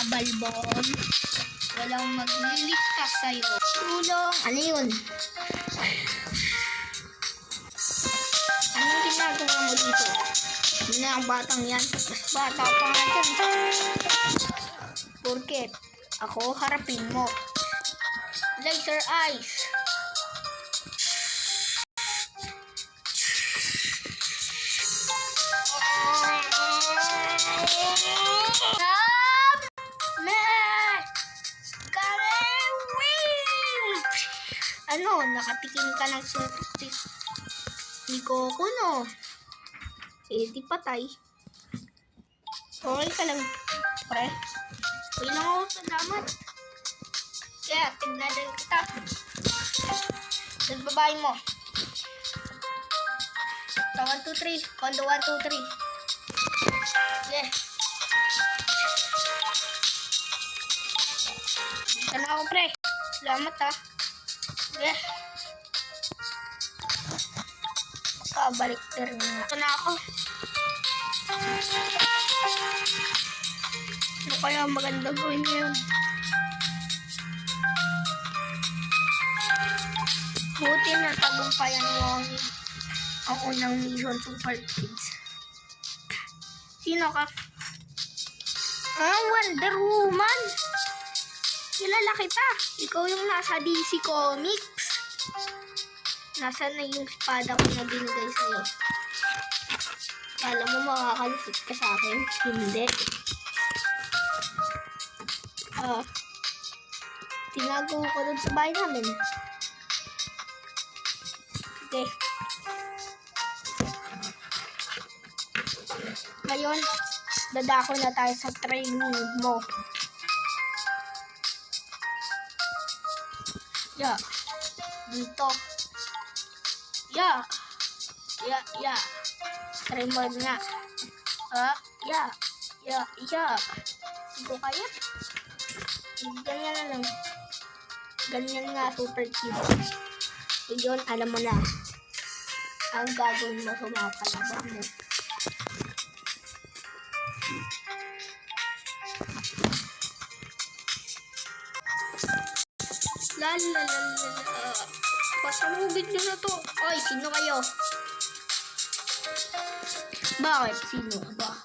balbon. Walang magliligtas sa'yo. Tulong! Ano yun? Anong ginagawa mo dito? Hindi na ang batang yan. Mas bata pa nga dyan. Porket ako harapin mo. Laser eyes. Ano, nakatikim ka ng suntok ni Goku, no? Eh, di patay. Okay ka lang, pre. Uy lang ako sa damat. Kaya, tignan kita. Nagbabae mo. So, 1, 2, 3. Kondo 1, 2, 3. Yeah. Dito na ako, pre. Salamat, ha. Yeah. Balik na rin. Ito na ako. Ano kaya maganda gawin ngayon? Buti na tagumpayan mo ang unang mission Super Kids. Sino ka? Wonder Woman! Kilala kita. Ikaw yung nasa DC Comics. Nasaan na yung espada ko na binigay sa'yo? Kala mo makakalusot ka sa akin? Hindi. Tinago ko dun sa bahay namin. Okay. Ngayon, dadako na tayo sa training mo. Yeah. Dito. Yeah. Try mo nga. Yeah. Ito kaya? Ganyan na lang. Ganyan nga, Super Kids. Yun, alam mo na. Ang gagawin mo, sumakalaban mo. Lalalala. Pasalubig nyo na to. Oy, sino kayo? Bakit? Sino ba?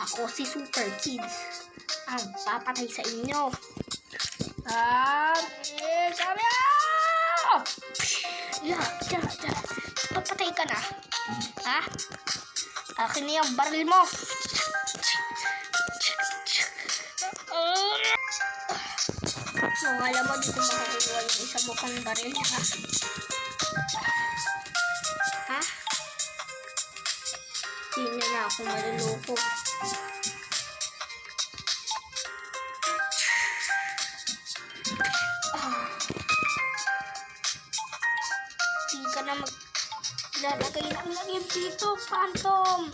Ako si Super Kids. Ang papatay sa inyo. Sabi ako! Yeah. Papatay ka na. Ha? Akin na yung baril mo. Alam mo, di ko makakuha yung isa mo pang baril, ha? Ha? Di niya na ako maluloko. Di ka na maglalagay ng lagim dito, Phantom.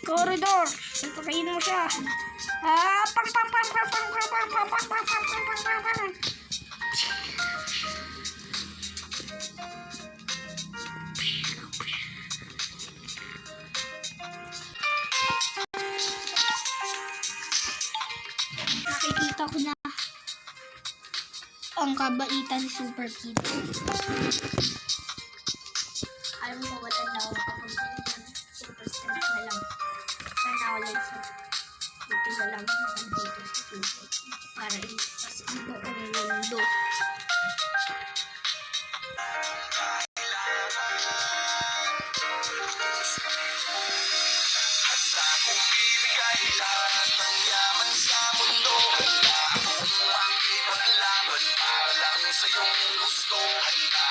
Corridor, patayin mo siya. Nakikita ko na ang kabaitan ni Super Kids. Alam mo, wala na ako kapag super strength na lang. Sana ako lang sa buti na lang dito sa Super Kids para ipas ang buong mundo. Handa kong bibigay lahat ng yaman sa mundo. Handa akong makipaglaban para lang sa iyong gusto. Handa